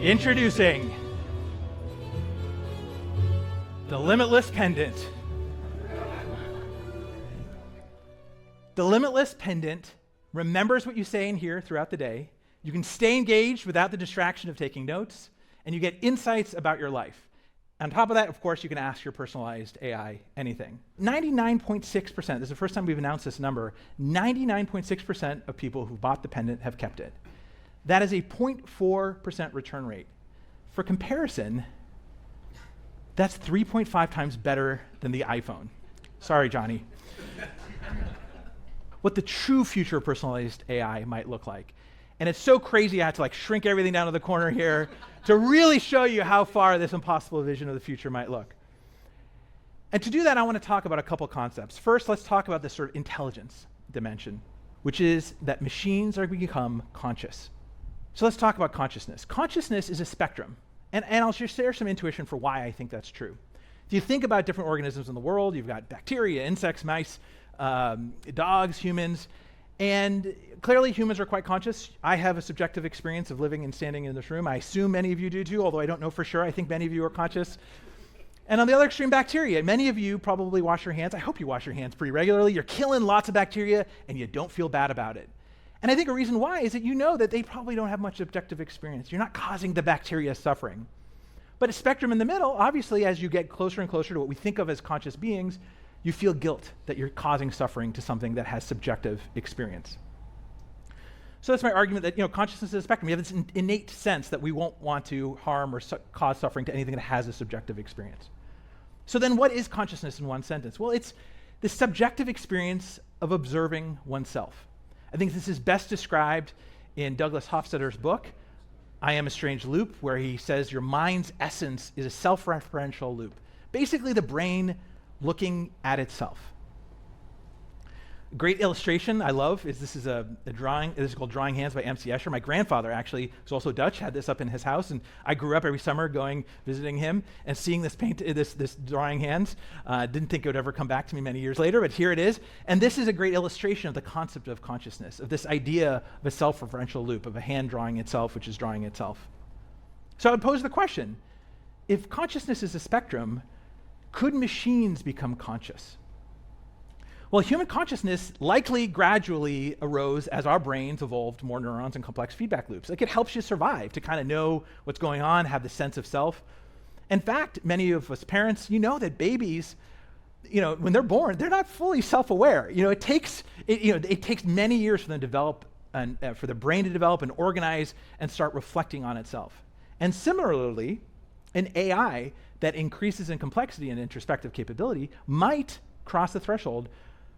Introducing the Limitless Pendant. The Limitless Pendant remembers what you say and hear throughout the day. You can stay engaged without the distraction of taking notes, and you get insights about your life. On top of that, of course, you can ask your personalized AI anything. 99.6%, this is the first time we've announced this number, 99.6% of people who bought the pendant have kept it. That is a 0.4% return rate. For comparison, that's 3.5 times better than the iPhone. Sorry, Johnny. What the true future of personalized AI might look like. And it's so crazy I had to shrink everything down to the corner here to really show you how far this impossible vision of the future might look. And to do that, I want to talk about a couple concepts. First, let's talk about this sort of intelligence dimension, which is that machines are going to become conscious. So let's talk about consciousness. Consciousness is a spectrum. And I'll just share some intuition for why I think that's true. If you think about different organisms in the world, you've got bacteria, insects, mice, dogs, humans, and clearly humans are quite conscious. I have a subjective experience of living and standing in this room. I assume many of you do too, although I don't know for sure. I think many of you are conscious. And on the other extreme, bacteria. Many of you probably wash your hands. I hope you wash your hands pretty regularly. You're killing lots of bacteria and you don't feel bad about it. And I think a reason why is that you know that they probably don't have much subjective experience. You're not causing the bacteria suffering. But a spectrum in the middle, obviously, as you get closer and closer to what we think of as conscious beings, you feel guilt that you're causing suffering to something that has subjective experience. So that's my argument that consciousness is a spectrum. We have this innate sense that we won't want to harm or cause suffering to anything that has a subjective experience. So then what is consciousness in one sentence? Well, it's the subjective experience of observing oneself. I think this is best described in Douglas Hofstadter's book, I Am a Strange Loop, where he says your mind's essence is a self-referential loop. Basically the brain looking at itself. Great illustration I love is this is a drawing. This is called Drawing Hands by McSher. My grandfather actually was also Dutch, had this up in his house, and I grew up every summer visiting him and seeing this this Drawing Hands. Didn't think it would ever come back to me many years later, but here it is. And this is a great illustration of the concept of consciousness, of this idea of a self-referential loop, of a hand drawing itself, which is drawing itself. So I would pose the question, if consciousness is a spectrum, could machines become conscious? Well, human consciousness likely gradually arose as our brains evolved more neurons and complex feedback loops. It helps you survive, to kind of know what's going on, have the sense of self. In fact, many of us parents, that babies, when they're born, they're not fully self-aware. It takes many years for them to develop, and for the brain to develop and organize and start reflecting on itself. And similarly, an AI that increases in complexity and introspective capability might cross the threshold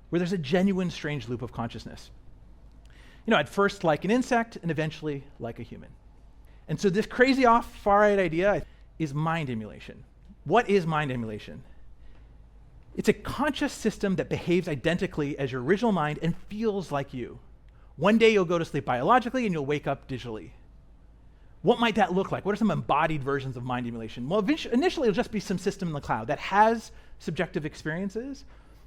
where there's a genuine strange loop of consciousness. At first like an insect and eventually like a human. And so this crazy far-right idea is mind emulation. What is mind emulation? It's a conscious system that behaves identically as your original mind and feels like you. One day you'll go to sleep biologically and you'll wake up digitally. What might that look like? What are some embodied versions of mind emulation? Well, initially it'll just be some system in the cloud that has subjective experiences,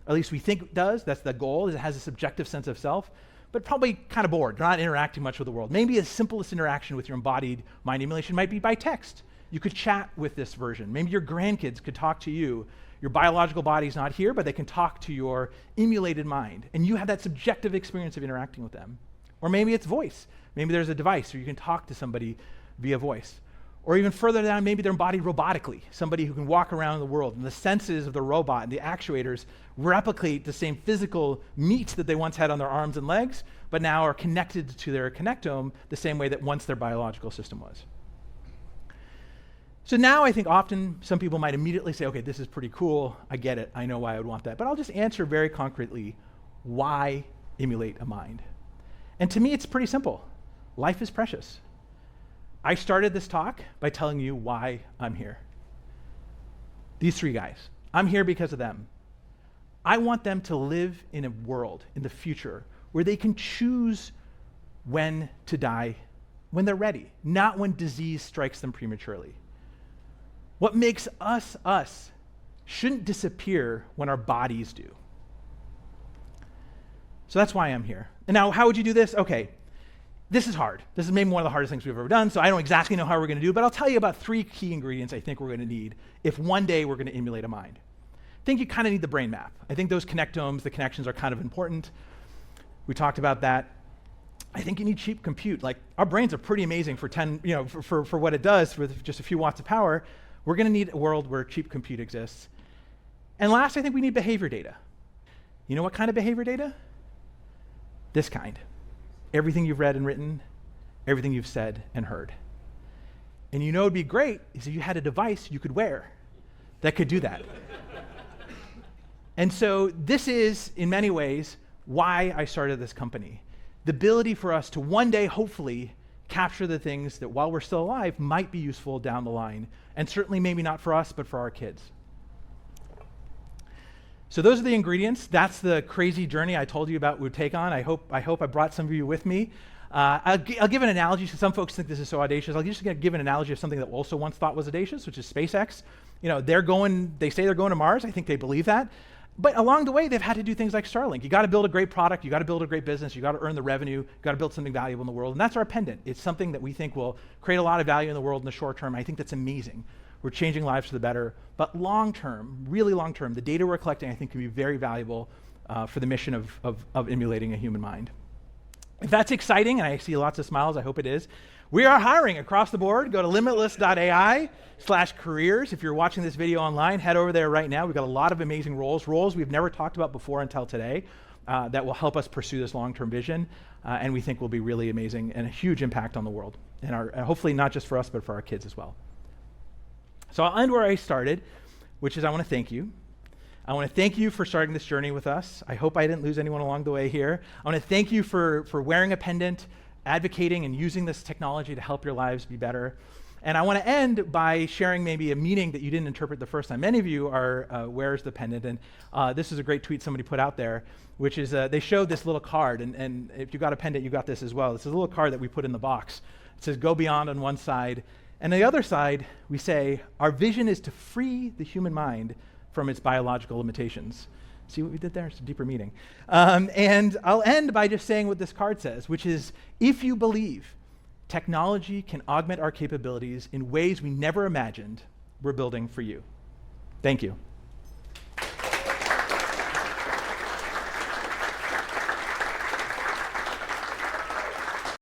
or at least we think it does. That's the goal, is it has a subjective sense of self, but probably kind of bored, not interacting much with the world. Maybe the simplest interaction with your embodied mind emulation might be by text. You could chat with this version. Maybe your grandkids could talk to you. Your biological body's not here, but they can talk to your emulated mind, and you have that subjective experience of interacting with them. Or maybe it's voice. Maybe there's a device where you can talk to somebody via voice. Or even further down, maybe they're embodied robotically, somebody who can walk around the world, and the senses of the robot and the actuators replicate the same physical meat that they once had on their arms and legs, but now are connected to their connectome the same way that once their biological system was. So now I think often some people might immediately say, okay, this is pretty cool, I get it, I know why I would want that. But I'll just answer very concretely, why emulate a mind? And to me, it's pretty simple. Life is precious. I started this talk by telling you why I'm here. These three guys. I'm here because of them. I want them to live in a world, in the future, where they can choose when to die, when they're ready, not when disease strikes them prematurely. What makes us us shouldn't disappear when our bodies do. So that's why I'm here. And now, how would you do this? Okay. This is hard. This is maybe one of the hardest things we've ever done, so I don't exactly know how we're going to do it, but I'll tell you about 3 key ingredients I think we're going to need if one day we're going to emulate a mind. I think you kind of need the brain map. I think those connectomes, the connections are kind of important. We talked about that. I think you need cheap compute. Like, our brains are pretty amazing for for what it does with just a few watts of power. We're going to need a world where cheap compute exists. And last, I think we need behavior data. You know what kind of behavior data? This kind. Everything you've read and written, everything you've said and heard. And you know what would be great is if you had a device you could wear that could do that. And so this is, in many ways, why I started this company. The ability for us to one day, hopefully, capture the things that while we're still alive might be useful down the line, and certainly maybe not for us, but for our kids. So those are the ingredients. That's the crazy journey I told you about would take on. I hope I brought some of you with me. I'll give an analogy, because some folks think this is so audacious. I'll just give an analogy of something that also once thought was audacious, which is SpaceX. You know, they say they're going to Mars. I think they believe that. But along the way, they've had to do things like Starlink. You got to build a great product. You got to build a great business. You got to earn the revenue. You got to build something valuable in the world. And that's our pendant. It's something that we think will create a lot of value in the world in the short term. I think that's amazing. We're changing lives for the better. But long term, really long term, the data we're collecting, I think, can be very valuable for the mission of emulating a human mind. If that's exciting, and I see lots of smiles, I hope it is, we are hiring across the board. Go to limitless.ai/careers. If you're watching this video online, head over there right now. We've got a lot of amazing roles we've never talked about before until today, that will help us pursue this long-term vision, and we think will be really amazing and a huge impact on the world, and hopefully not just for us, but for our kids as well. So I'll end where I started, which is I want to thank you. I want to thank you for starting this journey with us. I hope I didn't lose anyone along the way here. I want to thank you for wearing a pendant, advocating and using this technology to help your lives be better. And I want to end by sharing maybe a meaning that you didn't interpret the first time. Many of you are wears the pendant, and this is a great tweet somebody put out there, which is they showed this little card, and if you got a pendant, you got this as well. This is a little card that we put in the box. It says, "Go beyond" on one side, and on the other side, we say, "Our vision is to free the human mind from its biological limitations." See what we did there? It's a deeper meaning. And I'll end by just saying what this card says, which is, if you believe technology can augment our capabilities in ways we never imagined, we're building for you. Thank you.